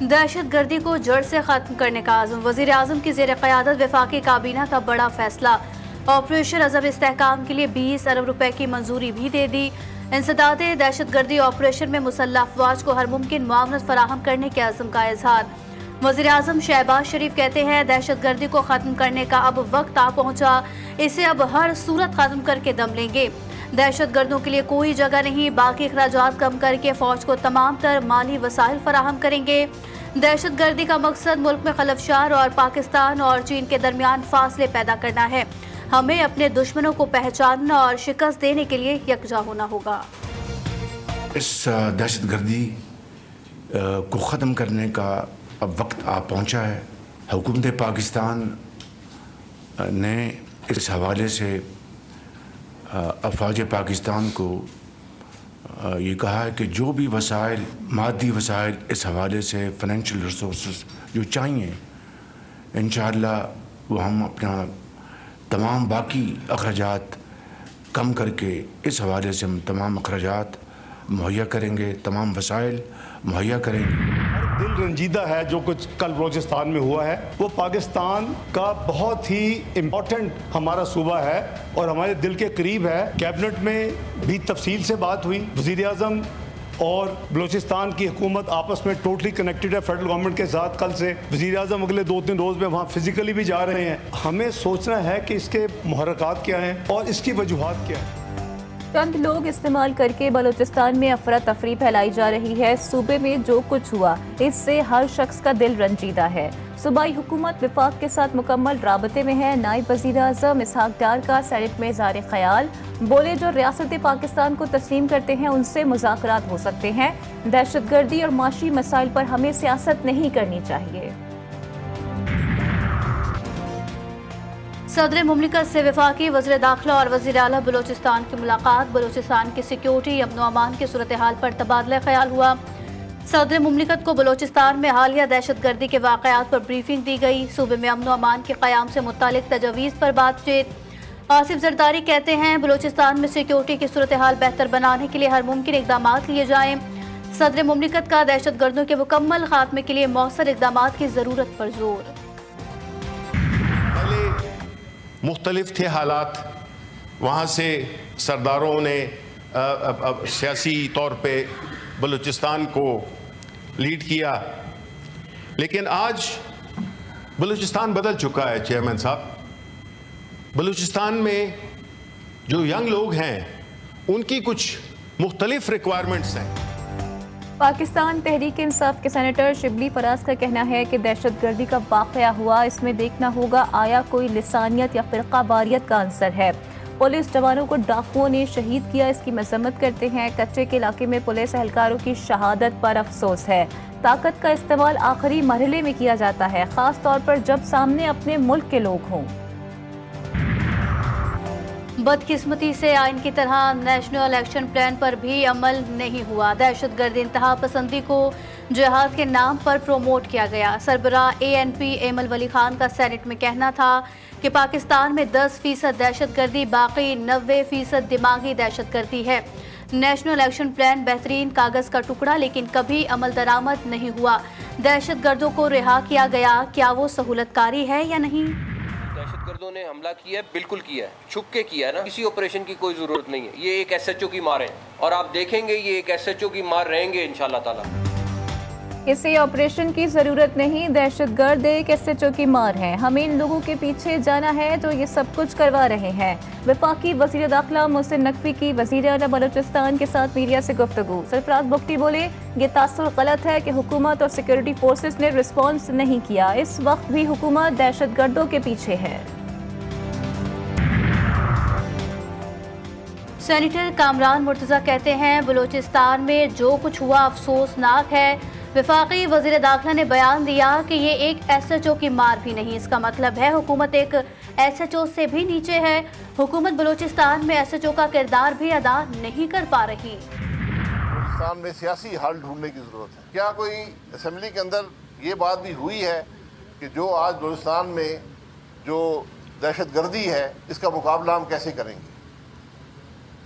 दहशत गर्दी को जड़ से खत्म करने का आज़म। वज़ीर आज़म की ज़ेर क़यादत वफाकी काबीना का बड़ा फैसला। ऑपरेशन अज़ब इस्तेहकाम के लिए 20 अरब रुपए की मंजूरी भी दे दी। इंसदाद दहशत गर्दी ऑपरेशन में मुसल्लह अफवाज को हर मुमकिन मुआवनत फराहम करने के अज़म का इजहार। वज़ीर आज़म शहबाज शरीफ कहते हैं, दहशत गर्दी को ख़त्म करने का अब वक्त आ पहुँचा, इसे अब हर सूरत ख़त्म करके दम लेंगे। दहशत गर्दों के लिए कोई जगह नहीं, बाकी अखराजात कम करके फ़ौज को तमाम तर माली वसाइल फराहम करेंगे। दहशत गर्दी का मकसद मुल्क में खलफशार और पाकिस्तान और चीन के दरमियान फासले पैदा करना है। हमें अपने दुश्मनों को पहचानना और शिकस्त देने के लिए यकजा होना होगा। इस दहशत गर्दी को ख़त्म करने का अब वक्त आ पहुंचा है। हुकूमत पाकिस्तान ने इस हवाले से अफवाज पाकिस्तान को ये कहा है कि जो भी वसाइल, मादी वसाइल इस हवाले से फाइनेंशियल रिसोर्स जो चाहिए, इंशाअल्लाह वो हम अपना तमाम बाकी अखराजात कम करके इस हवाले से हम तमाम अखराजात मुहैया करेंगे, तमाम वसाइल मुहैया करेंगे। दिल रंजीदा है जो कुछ कल बलूचिस्तान में हुआ है। वो पाकिस्तान का बहुत ही इम्पोर्टेंट हमारा सूबा है और हमारे दिल के करीब है। कैबिनेट में भी तफसील से बात हुई। वज़ीर आज़म और बलूचिस्तान की हुकूमत आपस में टोटली कनेक्टेड है फेडरल गवर्नमेंट के साथ। कल से वज़ीर आज़म अगले 2-3 रोज़ में वहाँ फिजिकली भी जा रहे हैं। हमें सोचना है कि इसके मुहर्रकात क्या हैं और इसकी वजूहात क्या हैं। चंद लोग इस्तेमाल करके बलूचिस्तान में अफरा तफरी फैलाई जा रही है। सूबे में जो कुछ हुआ इससे हर शख्स का दिल रंजीदा है। सूबाई हुकूमत विफाक के साथ मुकम्मल राबते में है। नायब वज़ीर आज़म इसहाक डार का सेनेट में इज़हार ख्याल, बोले जो रियासत पाकिस्तान को तस्लीम करते हैं उनसे मुज़ाकरात हो सकते हैं। दहशत गर्दी और माशी मसाइल पर हमें सियासत नहीं करनी चाहिए। सदर मुमलिकत से वफाकी वज़ीर दाखिला और वज़ीर आला बलूचिस्तान की मुलाकात। बलूचिस्तान की सिक्योरिटी, अमन व अमान की सूरत हाल पर तबादला ख्याल हुआ। सदर मुमलिकत को बलूचिस्तान में हालिया दहशत गर्दी के वाक़यात पर ब्रीफिंग दी गई। सूबे में अमन व अमान के क़याम से मुतालिक तजवीज़ पर बातचीत। आसिफ जरदारी कहते हैं, बलूचिस्तान में सिक्योरिटी की सूरत हाल बेहतर बनाने के लिए हर मुमकिन इक़दाम लिए जाएँ। सदर मुमलिकत का दहशत गर्दों के मुकम्मल खात्मे के लिए मौसर इक़दाम की ज़रूरत पर जोर। मुख्तलिफ थे हालात, वहाँ से सरदारों ने सियासी तौर पे बलूचिस्तान को लीड किया, लेकिन आज बलूचिस्तान बदल चुका है। चेयरमैन साहब, बलूचिस्तान में जो यंग लोग हैं उनकी कुछ मुख्तलिफ रिक्वायरमेंट्स हैं। पाकिस्तान तहरीक इंसाफ के सेनेटर शिबली फराज का कहना है कि दहशत गर्दी का वाक़या हुआ, इसमें देखना होगा आया कोई लिसानियत या फ़िरका वारियत का अंसर है। पुलिस जवानों को डाकुओं ने शहीद किया, इसकी मजम्मत करते हैं। कच्चे के इलाके में पुलिस एहलकारों की शहादत पर अफसोस है। ताकत का इस्तेमाल आखिरी मरहले में किया जाता है, ख़ास तौर पर जब सामने अपने मुल्क के लोग हों। बदकिस्मती से आइन की तरह नेशनल एक्शन प्लान पर भी अमल नहीं हुआ। दहशत गर्द इंतहा पसंदी को जिहाद के नाम पर प्रोमोट किया गया। सरबराह ANP एमल वली खान का सेनेट में कहना था कि पाकिस्तान में 10% दहशत गर्दी, बाकी 90% दिमागी दहशत गर्दी है। नेशनल एक्शन प्लान बेहतरीन कागज का टुकड़ा, लेकिन कभी अमल दरामद नहीं हुआ। दहशत गर्दों को रिहा किया गया, क्या वो सहूलतकारी है या नहीं? दहशतगर्दों ने हमला किया है, बिल्कुल किया है, छुप के किया है ना। किसी ऑपरेशन की कोई जरूरत नहीं है। ये एक SHO की मार है और आप देखेंगे ये एक SHO की मार रहेंगे इंशाल्लाह ताला। किसी ऑपरेशन की जरूरत नहीं, दहशतगर्द एक SHO की मार है। हमें इन लोगों के पीछे जाना है जो ये सब कुछ करवा रहे हैं। वफाकी वज़ीर दाखिला मोहसिन नकवी की वज़ीर आला बलूचिस्तान के साथ मीडिया से गुफ्तगू। सरफराज बुख्ती बोले, ये तासुर गलत है कि हुकूमत और सिक्योरिटी फोर्सेस ने रिस्पॉन्स नहीं किया। इस वक्त भी हुकूमत दहशतगर्दों के पीछे है। सेनेटर कामरान मुर्तज़ा कहते हैं, बलूचिस्तान में जो कुछ हुआ अफसोसनाक है। वफाकी वज़ीर दाखिला ने बयान दिया कि ये एक SHO की मार भी नहीं। इसका मतलब है हुकूमत एक SHO से भी नीचे है। हुकूमत बलूचिस्तान में SHO का किरदार भी अदा नहीं कर पा रही। बलूचिस्तान में सियासी हल ढूंढने की ज़रूरत है। क्या कोई असम्बली के अंदर ये बात भी हुई है कि जो आज बलूचिस्तान में जो दहशतगर्दी है इसका मुकाबला हम कैसे करेंगे?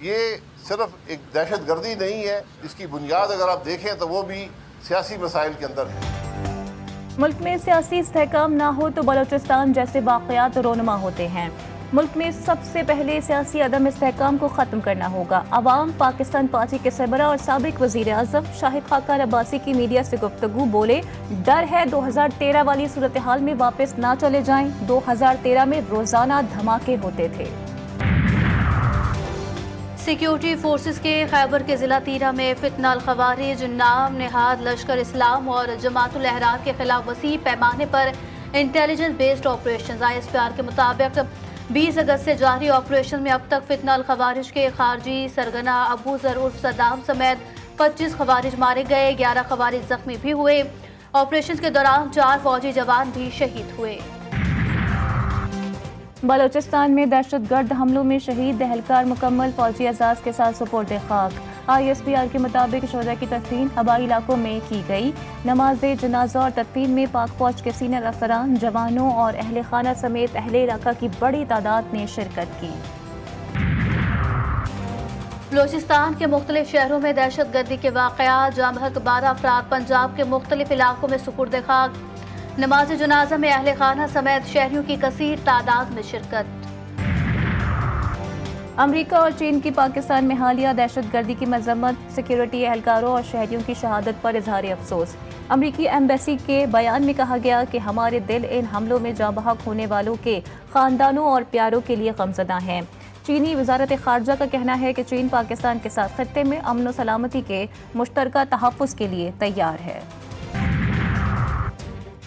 ये सिर्फ एक दहशतगर्दी नहीं है, इसकी बुनियाद अगर आप देखें तो वो भी सियासी मसाइल के अंदर है। मुल्क में सियासी इस्तेहकाम ना हो तो बलूचिस्तान जैसे वाक़यात रोनुमा होते हैं। मुल्क में सबसे पहले सियासी अदम इस्तेहकाम को ख़त्म करना होगा। अवाम पाकिस्तान पार्टी के सरबरा और साबिक वज़ीर आज़म शाहिद खाकान अब्बासी की मीडिया से गुफ्तगू, बोले डर है 2013 वाली सूरत हाल में वापस ना चले जाएं। 2013 में रोज़ाना धमाके होते थे। सिक्योरिटी फोर्सेस के खैबर के ज़िला तीरा में फितना अल खवारिज नाम नेहाद लश्कर इस्लाम और जमातुल अहरार के खिलाफ वसी पैमाने पर इंटेलिजेंस बेस्ड ऑपरेशन। ISPR के मुताबिक 20 अगस्त से जारी ऑपरेशन में अब तक फितना अल खवारिज के खारजी सरगना अबू जर उर्फ सद्दाम समेत 25 खवारिज मारे गए, 11 खवारिज जख्मी भी हुए। ऑपरेशन के दौरान 4 फौजी जवान भी शहीद हुए। बलूचिस्तान में दहशतगर्द हमलों में शहीद एहलकार मुकम्मल फौजी एजाज के साथ सुपुर्द खाक। ISPR के मुताबिक शोहदा की तदफीन हवाई इलाकों में की गई। नमाज जनाजा और तदफीन में पाक फौज के सीनियर अफसरान, जवानों और अहले खाना समेत अहले इलाका की बड़ी तादाद ने शिरकत की। बलूचिस्तान के मुख्तलिफ शहरों में दहशतगर्दी के वाक़यात, जामहक 12 अफराद पंजाब के मुख्तलिफ इलाकों में सुपुर्द खाक। नमाज जनाजा में अहले खाना समेत शहरियों की कसीर तादाद में शिरकत। अमरीका और चीन की पाकिस्तान में हालिया दहशतगर्दी की मजम्मत, सिक्योरिटी एहलकारों और शहरियों की शहादत पर इजहार अफसोस। अमरीकी एम्बेसी के बयान में कहा गया कि हमारे दिल इन हमलों में जाँ बहक होने वालों के खानदानों और प्यारों के लिए गमज़दा हैं। चीनी वजारत खारजा का कहना है कि चीन पाकिस्तान के साथ खत्ते में अमन व सलामती के मुश्तरका तहफ़्फ़ुज़ के लिए तैयार है।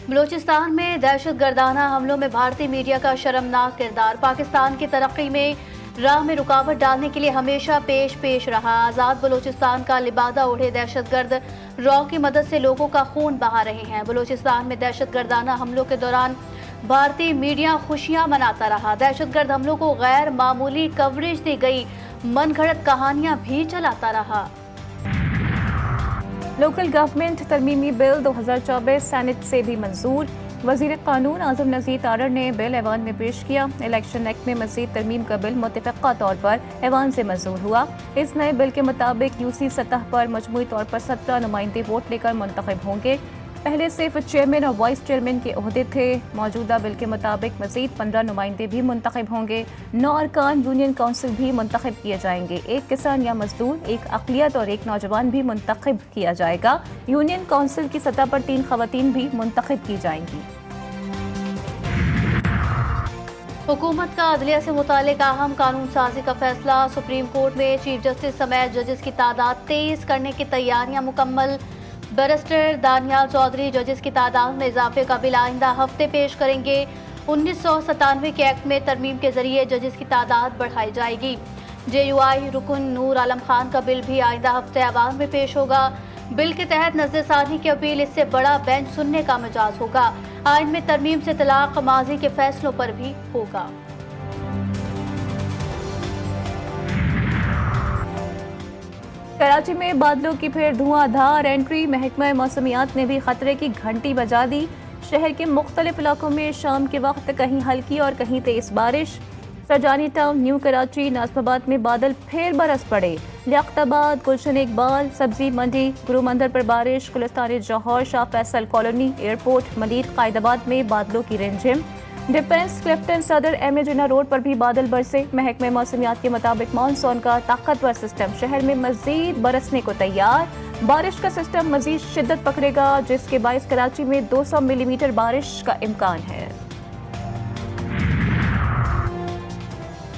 बलूचिस्तान में दहशतगर्दाना हमलों में भारतीय मीडिया का शर्मनाक किरदार, पाकिस्तान की तरक्की में राह में रुकावट डालने के लिए हमेशा पेश रहा। आज़ाद बलूचिस्तान का लिबादा ओढ़े दहशतगर्द रॉ की मदद से लोगों का खून बहा रहे हैं। बलूचिस्तान में दहशतगर्दाना हमलों के दौरान भारतीय मीडिया खुशियां मनाता रहा। दहशतगर्द हमलों को गैर मामूली कवरेज दी गई, मनगढ़ंत कहानियां भी चलाता रहा। लोकल गवर्नमेंट तरमीमी बिल 2024 सेनेट से भी मंजूर। वजीर कानून आजम नज़ीर तारड़ ने बिल ऐवान में पेश किया। इलेक्शन एक्ट में मज़ीद तरमीम का बिल मुत्तफ़क़ा तौर पर ऐवान से मंजूर हुआ। इस नए बिल के मुताबिक यूसी सतह पर मजमूई तौर पर 17 नुमाइंदे वोट लेकर मुंतखब होंगे। पहले सिर्फ चेयरमैन और वाइस चेयरमैन के ओहदे थे। मौजूदा बिल के मुताबिक मज़ीद 15 नुमाइंदे भी मुंतखब होंगे। 9 अरकान यूनियन काउंसिल भी मुंतखब किए जाएंगे। एक किसान या मजदूर, एक अक़लियत और एक नौजवान भी मुंतखब किया जाएगा। यूनियन काउंसिल की सतह पर 3 ख़वातीन भी मुंतखब की जाएंगी। हुकूमत का अदलिया से मुताल्लिक अहम कानून साजी का फैसला, सुप्रीम कोर्ट में चीफ जस्टिस समेत जजेस की तादाद 23 करने की तैयारियां मुकम्मल। बैरिस्टर दानियाल चौधरी जजेस की तादाद में इजाफे का बिल आइंदा हफ्ते पेश करेंगे। 1997 के एक्ट में तरमीम के जरिए जजेस की तादाद बढ़ाई जाएगी। JUI रुकन नूर आलम खान का बिल भी आइंदा हफ्ते ऐवान में पेश होगा। बिल के तहत नज़रसानी की अपील इससे बड़ा बेंच सुनने का मिजाज होगा। आइन में तरमीम से तलाक माजी के फैसलों पर भी होगा। कराची में बादलों की फिर धुआंधार एंट्री, महकमा मौसमियात ने भी खतरे की घंटी बजा दी। शहर के मुख्तलिफ इलाकों में शाम के वक्त कहीं हल्की और कहीं तेज बारिश। सरजानी टाउन, न्यू कराची, नाज़िमाबाद में बादल फिर बरस पड़े। लियाकताबाद, गुलशन इकबाल, सब्जी मंडी, गुरु मंदिर पर बारिश। गुलिस्तान जौहर, शाह फैसल कॉलोनी, एयरपोर्ट, मलिक, कायदाबाद में बादलों की रिमझिम। डिफेंस, क्लिफ्टन सदर, MA जिन्ना रोड पर भी बादल बरसे। महकमे मौसमियात के मुताबिक मानसून का ताकतवर सिस्टम शहर में मजीद बरसने को तैयार। बारिश का सिस्टम मजीद शिद्दत पकड़ेगा, जिसके बायस कराची में 200 मिलीमीटर बारिश का इम्कान है।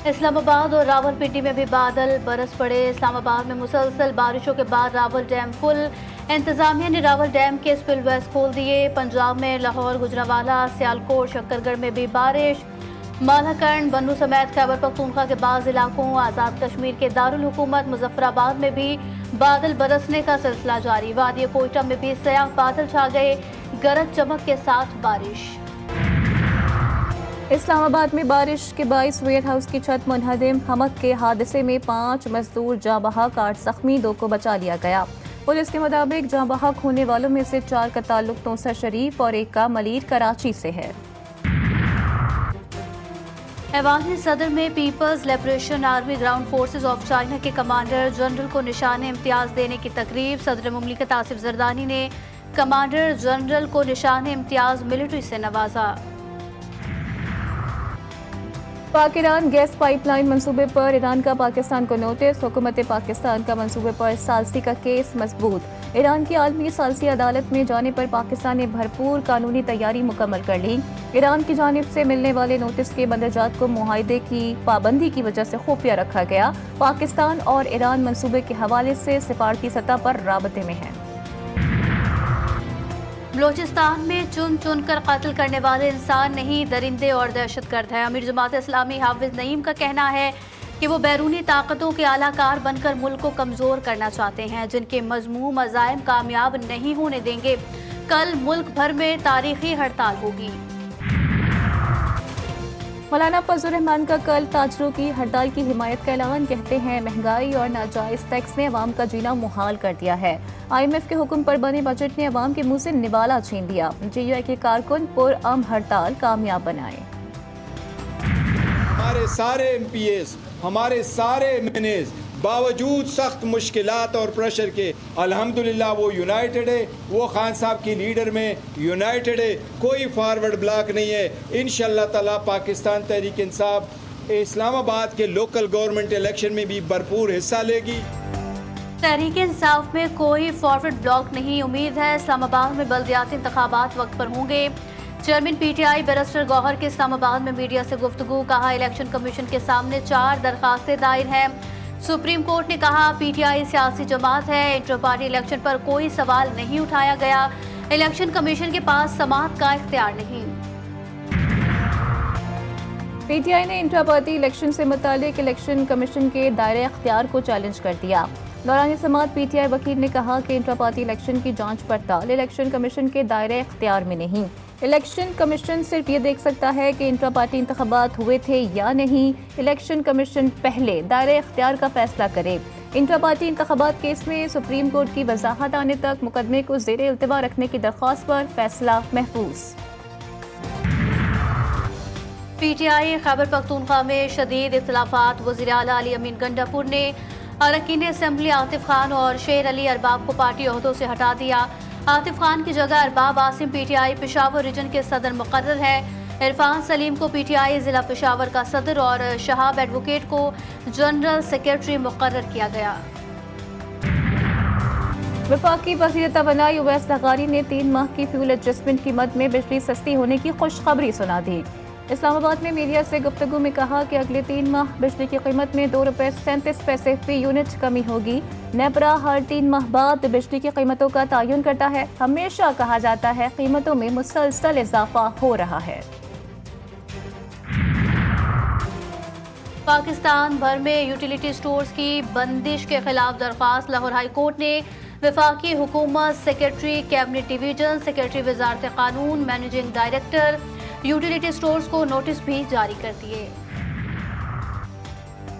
इस्लामाबाद और रावलपिंडी में भी बादल बरस पड़े। इस्लामाबाद में मुसलसल बारिशों के बाद रावल डैम फुल। इंतजामिया ने रावल डैम के स्पिलवेज खोल दिए। पंजाब में लाहौर, गुजरावाला, सियालकोट, शक्करगढ़ में भी बारिश। मालाकंड, बन्नू समेत खैबर पख्तूनख्वा के बाज़ इलाकों, आज़ाद कश्मीर के दारुल हुकूमत मुजफ्फराबाद में भी बादल बरसने का सिलसिला जारी। वादी कोयटा में भी सयाह बादल छा गए, गरज चमक के साथ बारिश। इस्लामाबाद में बारिश के बाइस वेयर हाउस की छत मुनहदिम। हमक के हादसे में 5 मजदूर जाँ बहक, 8 जख्मी, 2 को बचा लिया गया। पुलिस के मुताबिक जाँ बहक होने वालों में से 4 का ताल्लुक तोसा शरीफ और 1 का मलीर कराची से है। ऐवान सदर में People's Liberation Army ground forces of China के कमांडर जनरल को निशान इम्तियाज देने की तकरीब। सदर मुमलिकत आसिफ जरदानी ने कमांडर जनरल को निशान इम्तियाज मिलिट्री से नवाजा। पाक ईरान गैस पाइपलाइन मंसूबे पर ईरान का पाकिस्तान को नोटिस। हुकूमत पाकिस्तान का मंसूबे पर सालसी का केस मजबूत। ईरान की आलमी सालसी अदालत में जाने पर पाकिस्तान ने भरपूर कानूनी तैयारी मुकम्मल कर ली। ईरान की जानिब से मिलने वाले नोटिस के बंदरजात को मुआहदे की पाबंदी की वजह से खुफिया रखा गया। पाकिस्तान और ईरान मंसूबे के हवाले से सिफारती सतह पर राबते में हैं। बलूचिस्तान में चुन चुन कर कत्ल करने वाले इंसान नहीं, दरिंदे और दहशतगर्द है। अमीर जमात इस्लामी हाफिज नईम का कहना है कि वो बैरूनी ताकतों के आलाकार बनकर मुल्क को कमज़ोर करना चाहते हैं, जिनके मजमूम अज़ाइम कामयाब नहीं होने देंगे। कल मुल्क भर में तारीखी हड़ताल होगी। मौलाना फजल रहमान का कल ताजरों की हड़ताल की हिमायत का ऐलान। कहते हैं महंगाई और नाजायज टैक्स ने अवाम का जीना मुहाल कर दिया है। IMF के हुक्म पर बने बजट ने अवाम के मुंह से निवाला छीन लिया। GUI के कारकुन पुरअमन हड़ताल कामयाब बनाए। हमारे सारे MPs, हमारे सारे MNAs बावजूद सख्त मुश्किलात और प्रेशर के अल्हम्दुलिल्लाह वो यूनाइटेड है, वो खान साहब की लीडर में यूनाइटेड है, कोई फॉरवर्ड ब्लॉक नहीं है। इंशाअल्लाह ताला पाकिस्तान तहरीक इंसाफ इस्लामाबाद के लोकल गवर्नमेंट इलेक्शन में भी भरपूर हिस्सा लेगी। तहरीक इंसाफ में कोई फॉरवर्ड ब्लॉक नहीं। उम्मीद है इस्लामाबाद में बल्दियाती इंतखाबात वक्त पर होंगे। चेयरमैन PTI बैरिस्टर गौहर के इस्लामाबाद में मीडिया से गुफ्तगू। कहा इलेक्शन कमीशन के सामने 4 दरखास्तें दायर हैं। सुप्रीम कोर्ट ने कहा PTI सियासी जमात है, इंटर पार्टी इलेक्शन पर कोई सवाल नहीं उठाया गया। इलेक्शन कमीशन के पास समाअत का इख्तियार नहीं। PTI ने इंटर पार्टी इलेक्शन से मुतालिक इलेक्शन कमीशन के दायरे अख्तियार को चैलेंज कर दिया। दौरान समाअत PTI वकील ने कहा कि इंटर पार्टी इलेक्शन की जांच पड़ताल इलेक्शन कमीशन के दायरे इख्तियार में नहीं। इलेक्शन कमीशन सिर्फ ये देख सकता है कि इंटर पार्टी इंतखाबात हुए थे या नहीं। इलेक्शन कमीशन पहले दायरे इख्तियार का फैसला करे। इंटर पार्टी इंतखाबात केस में सुप्रीम कोर्ट की वजाहत आने तक मुकदमे को ज़ेरे इल्तिवा रखने की दरख्वास्त पर फैसला महफूज। PTI खैबर पख्तूनख्वा में शदीद इख्तिलाफात। वज़ीर आला अली अमीन गंडापुर ने अरकान असेंबली आतिफ खान और शेर अली अरबाब को पार्टी ओहदों से हटा दिया। आतिफ खान की जगह अरबाब आसिम PTI पेशावर रीजन के सदर मुकर्रर है। इरफान सलीम को PTI ज़िला पेशावर का सदर और शहाब एडवोकेट को जनरल सेक्रेटरी मुकर्रर किया गया। वफाकी वज़ीर तवानाई उवैस लग़ारी ने 3 माह की फ्यूल एडजस्टमेंट कीमत में बिजली सस्ती होने की खुशखबरी सुना दी। इस्लामाबाद में मीडिया से गुफ्तगू में कहा कि अगले 3 माह बिजली की कीमत में 2 रुपये 37 पैसे फी यूनिट कमी होगी। नेपरा हर 3 माह बाद बिजली की कीमतों का तयन करता है। हमेशा कहा जाता है कीमतों में मुसलसल इजाफा हो रहा है। पाकिस्तान भर में यूटिलिटी स्टोर्स की बंदिश के खिलाफ दरख्वास्त। लाहौर हाई कोर्ट ने वफाकी हुकूमत, सेक्रेटरी कैबिनेट डिवीजन, सेक्रेटरी वजारत कानून, मैनेजिंग डायरेक्टर यूटिलिटी स्टोर्स को नोटिस भी जारी कर दिए।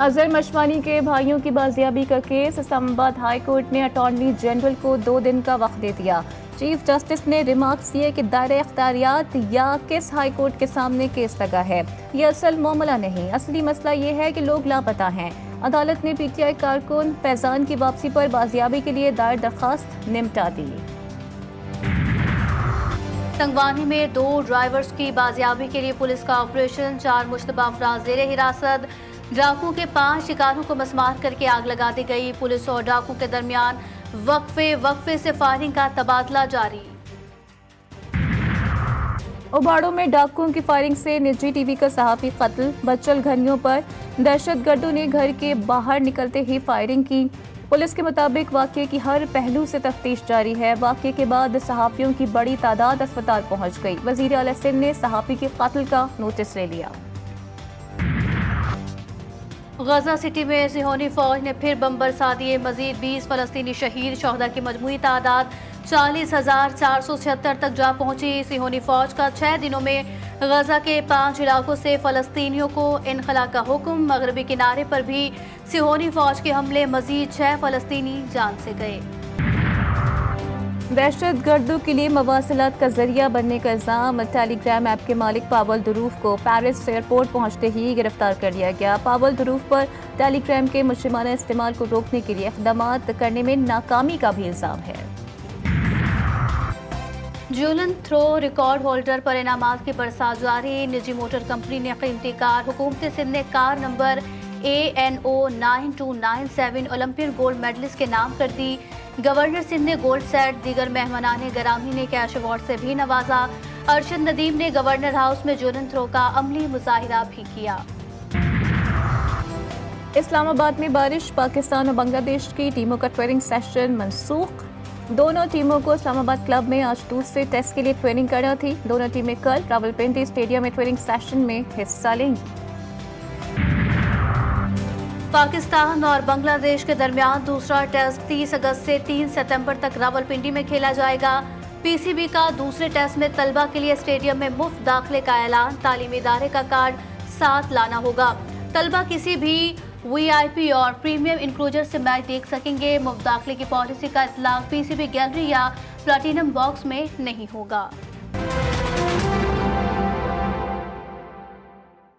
अजहर मशवानी के भाइयों की बाजियाबी का केस। इस्लामाबाद हाई कोर्ट ने अटॉर्नी जनरल को 2 दिन का वक्त दे दिया। चीफ जस्टिस ने रिमार्क्स दिए कि दायरे इख्तियारियात या किस हाई कोर्ट के सामने केस लगा है, ये असल मामला नहीं। असली मसला ये है कि लोग लापता हैं। अदालत ने PTI कारकुन फैजान की वापसी पर बाजियाबी के लिए दायर दरखास्त निपटा दी। तंगवानी में 2 ड्राइवर्स की बाजियाबी के लिए पुलिस का ऑपरेशन। 4 मुश्तबा अफराद ज़ेरे हिरासत। डाकू के 5 शिकारों को मसमार करके आग लगा दी गई। पुलिस और डाकू के दरमियान वक्फे से फायरिंग का तबादला जारी। उबाड़ों में डाकुओं की फायरिंग से निजी TV का सहाफ़ी कत्ल। बच्चल घनियों पर दहशतगर्दों ने घर के बाहर निकलते ही फायरिंग की। पुलिस के मुताबिक वाक़ये की हर पहलू से तफ्तीश जारी है। वाक़ये के बाद सहाफ़ियों की बड़ी तादाद अस्पताल पहुंच गई। वज़ीर आला सिंध ने सहाफ़ी के कत्ल का नोटिस ले लिया। गजा सिटी में सिहोनी फौज ने फिर बम बरसा दिए। मजीद 20 फलस्तीनी शहीद। शोहदा की मजमूई तादाद 40,476 तक जा पहुंची। सिहोनी फौज का 6 दिनों में गजा के 5 इलाकों से फलस्तीनियों को इनखला का हुक्म। मगरबी किनारे पर भी सिहोनी फौज के हमले। मजीद 6 फलस्तीनी जान से गए। दहशत गर्दों के लिए मवासिलात का जरिया बनने का इल्जाम। टेलीग्राम ऐप के मालिक पावल दुरूफ को पेरिस एयरपोर्ट पहुंचते ही गिरफ्तार कर लिया गया। पावल दुरूफ पर टेलीग्राम के मुजरिमाना इस्तेमाल को रोकने के लिए इक़दामात करने में नाकामी का भी इल्जाम है। जूलन थ्रो रिकॉर्ड होल्डर पर इनामात की बरसात जारी। निजी मोटर कंपनी ने कीमती कार, हुकूमत सिंध ने car number ANO 9297 Olympian gold medallist के नाम कर दी। गवर्नर सिंध ने गोल्ड सेट, दीगर मेहमानान ग्रामी ने कैश अवार्ड से भी नवाजा। अरशद नदीम ने गवर्नर हाउस में जूलन थ्रो का अमली मुजाहिरा भी किया। इस्लामाबाद में बारिश, पाकिस्तान और बांग्लादेश की टीमों का ट्रेनिंग सेशन मनसूख। दोनों टीमों को इस्लामाबाद क्लब में आज दूसरे टेस्ट के लिए ट्रेनिंग करना थी। दोनों टीमें कल रावलपिंडी स्टेडियम में ट्रेनिंग सेशन में हिस्सा लेंगी। पाकिस्तान और बांग्लादेश के दरमियान दूसरा टेस्ट 30 अगस्त से 3 सितंबर तक रावलपिंडी में खेला जाएगा। पीसीबी का दूसरे टेस्ट में तलबा के लिए स्टेडियम में मुफ्त दाखिले का ऐलान। तालीमी इदारे का कार्ड साथ लाना होगा। तलबा किसी भी VIP और प्रीमियम इंक्लूजर से मैच देख सकेंगे। मुफ्त दाखिले की पॉलिसी का इतलाक पीसीबी गैलरी या प्लैटिनम बॉक्स में नहीं होगा।